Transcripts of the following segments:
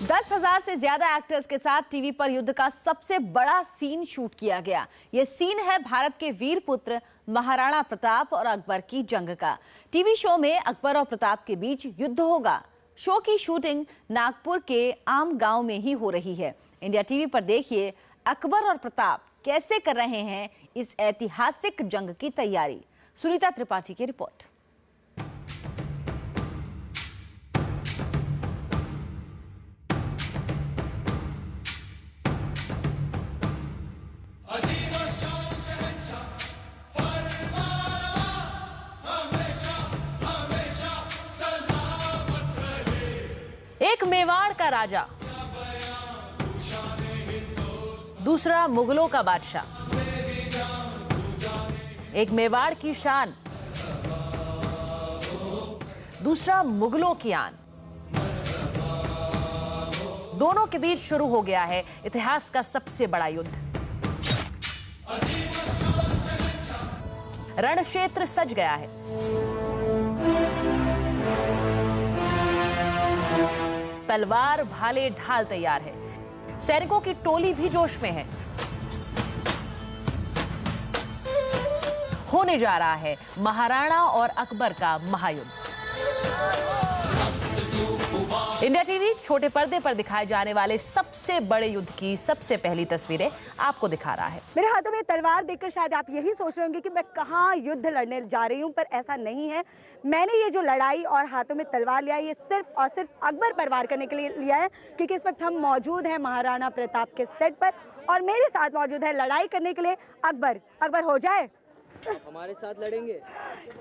10,000 से ज्यादा एक्टर्स के साथ टीवी पर युद्ध का सबसे बड़ा सीन शूट किया गया। ये सीन है भारत के वीर पुत्र महाराणा प्रताप और अकबर की जंग का। टीवी शो में अकबर और प्रताप के बीच युद्ध होगा। शो की शूटिंग नागपुर के आम गांव में ही हो रही है। इंडिया टीवी पर देखिए अकबर और प्रताप कैसे कर रहे हैं इस ऐतिहासिक जंग की तैयारी। सुनीता त्रिपाठी की रिपोर्ट। एक मेवाड़ का राजा, दूसरा मुगलों का बादशाह। एक मेवाड़ की शान, दूसरा मुगलों की आन। दोनों के बीच शुरू हो गया है इतिहास का सबसे बड़ा युद्ध। रणक्षेत्र सज गया है। तलवार भाले ढाल तैयार है। सैनिकों की टोली भी जोश में है। होने जा रहा है महाराणा और अकबर का महायुद्ध। इंडिया टीवी छोटे पर्दे पर दिखाए जाने वाले सबसे बड़े युद्ध की सबसे पहली तस्वीरें आपको दिखा रहा है। मेरे हाथों में तलवार देखकर शायद आप यही सोच रहे होंगे कि मैं कहाँ युद्ध लड़ने जा रही हूँ, पर ऐसा नहीं है। मैंने ये जो लड़ाई और हाथों में तलवार लिया, ये सिर्फ और सिर्फ अकबर पर वार करने के लिए लिया है, क्योंकि इस वक्त हम मौजूद हैं महाराणा प्रताप के सेट पर और मेरे साथ मौजूद है लड़ाई करने के लिए अकबर। अकबर हो जाए हमारे साथ लड़ेंगे।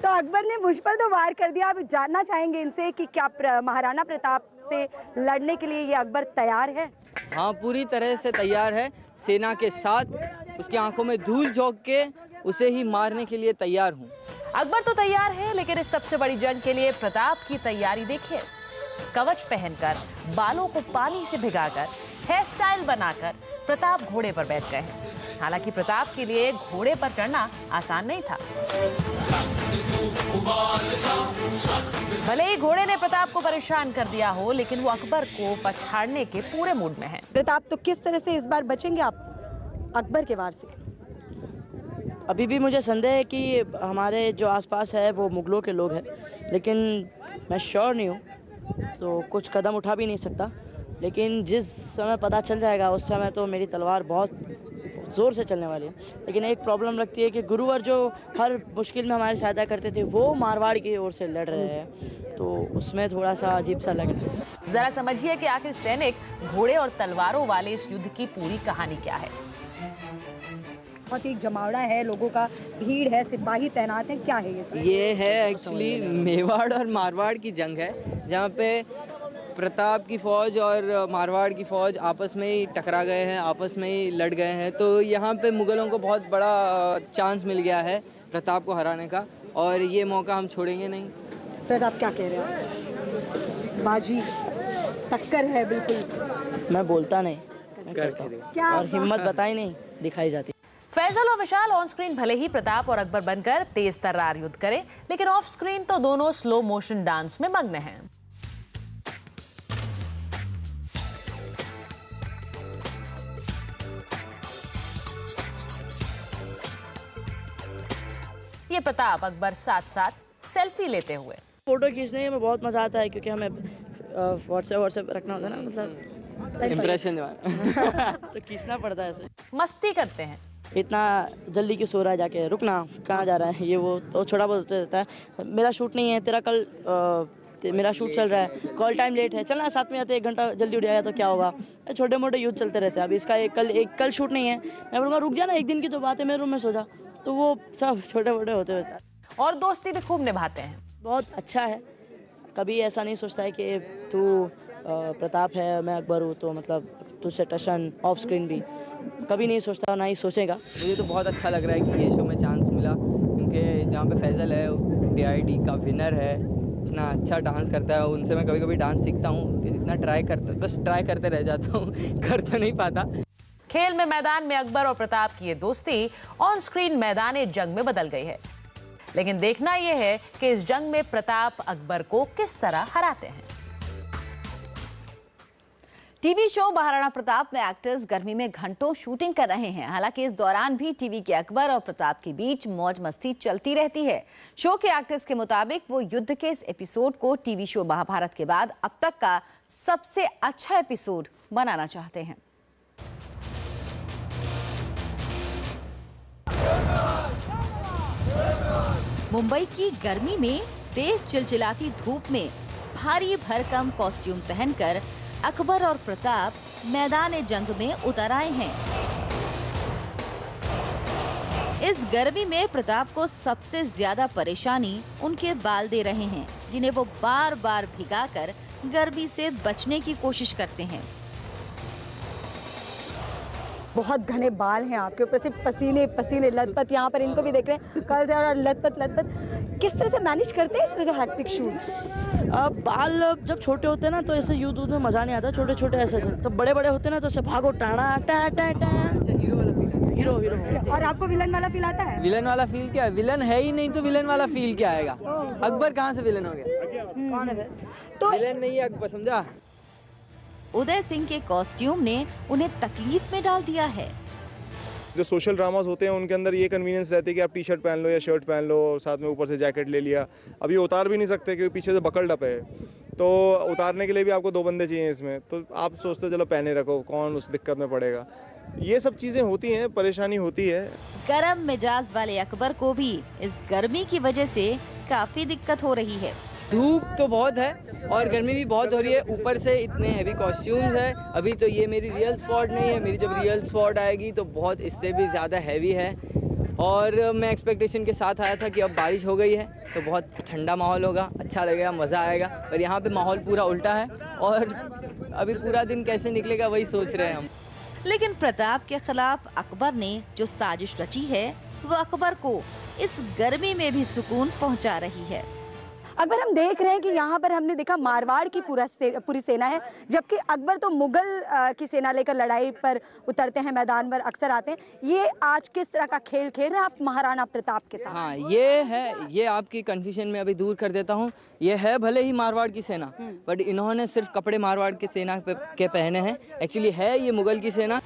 तो अकबर ने मुझ पर तो वार कर दिया। अब जानना चाहेंगे इनसे कि क्या महाराणा प्रताप से लड़ने के लिए ये अकबर तैयार है? हाँ, पूरी तरह से तैयार है। सेना के साथ उसकी आंखों में धूल झोंक के उसे ही मारने के लिए तैयार हूँ। अकबर तो तैयार है, लेकिन इस सबसे बड़ी जंग के लिए प्रताप की तैयारी देखिए। कवच पहनकर, बालों को पानी से भिगाकर, हेयर स्टाइल बनाकर प्रताप घोड़े पर बैठ गए हैं। हालांकि प्रताप के लिए घोड़े पर चढ़ना आसान नहीं था। भले ही घोड़े ने प्रताप को परेशान कर दिया हो, लेकिन वो अकबर को पछाड़ने के पूरे मूड में है। प्रताप, तो किस तरह से इस बार बचेंगे आप अकबर के वार से? अभी भी मुझे संदेह है कि हमारे जो आसपास है वो मुगलों के लोग हैं, लेकिन मैं श्योर नहीं हूँ, तो कुछ कदम उठा भी नहीं सकता। लेकिन जिस समय पता चल जाएगा उस समय तो मेरी तलवार बहुत ज़ोर से चलने वाली है। लेकिन एक प्रॉब्लम लगती है कि गुरुवर जो हर मुश्किल में हमारी सहायता करते थे वो मारवाड़ की ओर से लड़ रहे हैं, तो उसमें थोड़ा सा अजीब सा लग रहा है। जरा समझिए कि आखिर सैनिक घोड़े और तलवारों वाले इस युद्ध की पूरी कहानी क्या है। बहुत ही जमावड़ा है, लोगों का भीड़ है, सिपाही तैनात है, क्या है ये है एक्चुअली मेवाड़ और मारवाड़ की जंग है, जहाँ पे प्रताप की फौज और मारवाड़ की फौज आपस में ही टकरा गए हैं, आपस में ही लड़ गए हैं। तो यहाँ पे मुगलों को बहुत बड़ा चांस मिल गया है प्रताप को हराने का, और ये मौका हम छोड़ेंगे नहीं। प्रताप क्या कह रहे हैं? बाजी टक्कर है बिल्कुल। मैं बोलता नहीं, मैं करता हूं। और हिम्मत बताई नहीं दिखाई जाती। फैजल और विशाल ऑन स्क्रीन भले ही प्रताप और अकबर बनकर तेज तर्रार युद्ध करें, लेकिन ऑफ स्क्रीन तो दोनों स्लो मोशन डांस में मग्न हैं। ये प्रताप अकबर साथ साथ सेल्फी लेते हुए। फोटो खींचने में बहुत मजा आता है, क्योंकि हमें व्हाट्सएप रखना होता है ना, मतलब इम्प्रेशन तो खींचना पड़ता है ऐसे। मस्ती करते हैं। इतना जल्दी क्यों सो रहा है, जाके रुकना, कहाँ जा रहा है, ये वो तो छोटा बहुत रहता है। मेरा शूट नहीं है, तेरा कल मेरा शूट चल रहा है, कॉल टाइम लेट है, चलना साथ में आते, 1 घंटा जल्दी उठ जाएगा तो क्या होगा। छोटे मोटे युद्ध चलते रहते हैं। अभी इसका कल शूट नहीं है, मैं बोलूँगा रुक जा ना, 1 दिन की तो बात है, मेरे रूम में सो जा। तो वो सब छोटे मोटे होते रहता है। और दोस्ती भी खूब निभाते हैं। बहुत अच्छा है। कभी ऐसा नहीं सोचता है कि तू प्रताप है, मैं अकबर हूँ, तो मतलब तुझसे टशन ऑफ स्क्रीन भी कभी नहीं सोचता, ना ही सोचेगा। मुझे तो बहुत अच्छा लग रहा है कि ये शो में चांस मिला, क्योंकि जहाँ पे फैजल है DID का विनर है, इतना अच्छा डांस करता है। उनसे मैं कभी कभी डांस सीखता हूँ, कि जितना बस ट्राई करते रह जाता हूँ, कर तो नहीं पाता। खेल में मैदान में अकबर और प्रताप की ये दोस्ती ऑन स्क्रीन मैदान जंग में बदल गई है। लेकिन देखना यह है कि इस जंग में प्रताप अकबर को किस तरह हराते हैं। टीवी शो महाराणा प्रताप में एक्टर्स गर्मी में घंटों शूटिंग कर रहे हैं। हालांकि इस दौरान भी टीवी के अकबर और प्रताप के बीच मौज मस्ती चलती रहती है। शो के एक्टर्स के मुताबिक वो युद्ध के इस एपिसोड को टीवी शो महाभारत के बाद अब तक का सबसे अच्छा एपिसोड बनाना चाहते हैं। मुंबई की गर्मी में तेज चिलचिलाती धूप में भारी भरकम कॉस्ट्यूम पहनकर अकबर और प्रताप मैदान जंग में उतर आए हैं। इस गर्मी में प्रताप को सबसे ज्यादा परेशानी उनके बाल दे रहे हैं, जिन्हें वो बार बार भिगाकर गर्मी से बचने की कोशिश करते हैं। बहुत घने बाल हैं आपके ऊपर से, पसीने पसीने लथपथ। यहाँ पर इनको भी देख रहे हैं, कल से और लथपथ। किस तरह से मैनेज करते हैं इस तरह का हैक्टिक शूट? बाल जब छोटे होते हैं ना तो ऐसे युद्ध में मजा नहीं आता, छोटे छोटे ऐसे तो बड़े बड़े होते हैं ना तो ऐसे भागो टाणा टा टा टा। हीरो वाला फील, हीरो हीरो। और आपको विलन वाला फील आता है? विलन वाला फील क्या है? विलन है ही नहीं तो विलन वाला फील क्या आएगा? अकबर कहाँ से विलन हो गया? कौन है? तो विलन नहीं है अकबर, समझा? उदय सिंह के कॉस्ट्यूम ने उन्हें तकलीफ में डाल दिया है। जो सोशल ड्रामास होते हैं उनके अंदर ये कन्वीनियंस रहती है कि आप टी शर्ट पहन लो या शर्ट पहन लो, साथ में ऊपर से जैकेट ले लिया। अब ये उतार भी नहीं सकते क्योंकि पीछे से बकल्ड अप है, तो उतारने के लिए भी आपको 2 बंदे चाहिए इसमें। तो आप सोचते चलो पहने रखो, कौन उस दिक्कत में पड़ेगा। ये सब चीज़ें होती हैं, परेशानी होती है। गरम मिजाज वाले अकबर को भी इस गर्मी की वजह से काफी दिक्कत हो रही है। धूप तो बहुत है और गर्मी भी बहुत हो रही है, ऊपर से इतने हैवी कॉस्ट्यूम्स है। अभी तो ये मेरी रियल स्वॉर्ड नहीं है, मेरी जब रियल स्वॉर्ड आएगी तो बहुत इससे भी ज़्यादा हैवी है। और मैं एक्सपेक्टेशन के साथ आया था कि अब बारिश हो गई है तो बहुत ठंडा माहौल होगा, अच्छा लगेगा, मज़ा आएगा। पर यहाँ पे माहौल पूरा उल्टा है और अभी पूरा दिन कैसे निकलेगा वही सोच रहे हैं हम। लेकिन प्रताप के खिलाफ अकबर ने जो साजिश रची है वो अकबर को इस गर्मी में भी सुकून पहुंचा रही है। अकबर, हम देख रहे हैं कि यहाँ पर हमने देखा मारवाड़ की पूरी सेना है, जबकि अकबर तो मुगल की सेना लेकर लड़ाई पर उतरते हैं, मैदान पर अक्सर आते हैं। ये आज किस तरह का खेल खेल रहे हैं आप महाराणा प्रताप के साथ? हाँ, ये आपकी कंफ्यूजन में अभी दूर कर देता हूँ। ये है भले ही मारवाड़ की सेना, बट इन्होंने सिर्फ कपड़े मारवाड़ की सेना के पहने हैं। एक्चुअली है ये मुगल की सेना।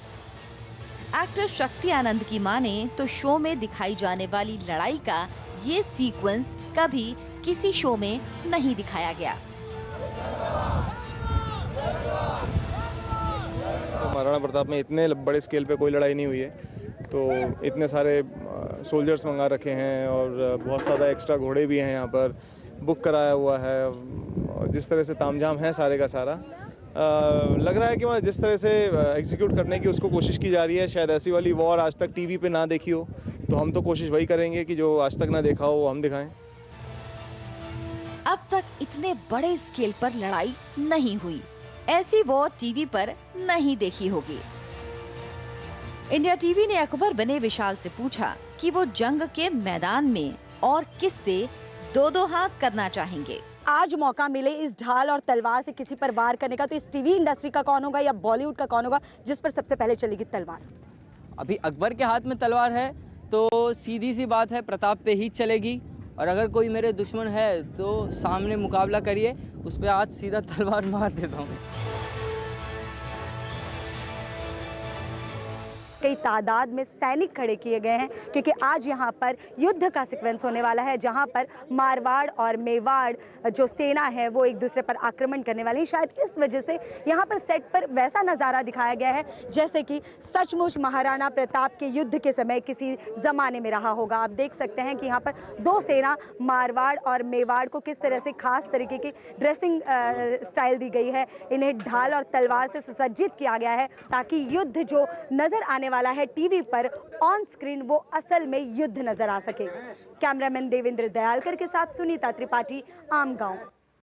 एक्टर शक्ति आनंद की माने तो शो में दिखाई जाने वाली लड़ाई का ये सीक्वेंस कभी किसी शो में नहीं दिखाया गया। तो महाराणा प्रताप में इतने बड़े स्केल पे कोई लड़ाई नहीं हुई है, तो इतने सारे सोल्जर्स मंगा रखे हैं और बहुत ज़्यादा एक्स्ट्रा घोड़े भी हैं यहाँ पर, बुक कराया हुआ है। जिस तरह से तामझाम है सारे का सारा, लग रहा है कि वहाँ जिस तरह से एग्जीक्यूट करने की उसको कोशिश की जा रही है, शायद ऐसी वाली वॉर आज तक टीवी पे ना देखी हो, तो हम तो कोशिश वही करेंगे कि जो आज तक ना देखा हो वो हम दिखाएं। अब तक इतने बड़े स्केल पर लड़ाई नहीं हुई, ऐसी वॉर टीवी पर नहीं देखी होगी। इंडिया टीवी ने अकबर बने विशाल से पूछा कि वो जंग के मैदान में और किससे 2-2 हाथ करना चाहेंगे। आज मौका मिले इस ढाल और तलवार से किसी पर वार करने का, तो इस टीवी इंडस्ट्री का कौन होगा या बॉलीवुड का कौन होगा जिस पर सबसे पहले चलेगी तलवार? अभी अकबर के हाथ में तलवार है तो सीधी सी बात है प्रताप पे ही चलेगी। और अगर कोई मेरे दुश्मन है तो सामने मुकाबला करिए, उस पे आज सीधा तलवार मार देता हूँ। कई तादाद में सैनिक खड़े किए गए हैं क्योंकि आज यहाँ पर युद्ध का सीक्वेंस होने वाला है, जहाँ पर मारवाड़ और मेवाड़ जो सेना है वो एक दूसरे पर आक्रमण करने वाली है। शायद इस वजह से यहाँ पर सेट पर वैसा नज़ारा दिखाया गया है जैसे कि सचमुच महाराणा प्रताप के युद्ध के समय किसी जमाने में रहा होगा। आप देख सकते हैं कि यहाँ पर 2 सेना मारवाड़ और मेवाड़ को किस तरह से खास तरीके की ड्रेसिंग स्टाइल दी गई है। इन्हें ढाल और तलवार से सुसज्जित किया गया है ताकि युद्ध जो नजर आने वाला है टीवी पर ऑन स्क्रीन वो असल में युद्ध नजर आ सके। कैमरामैन देवेंद्र दयालकर के साथ सुनीता त्रिपाठी, आम गांव।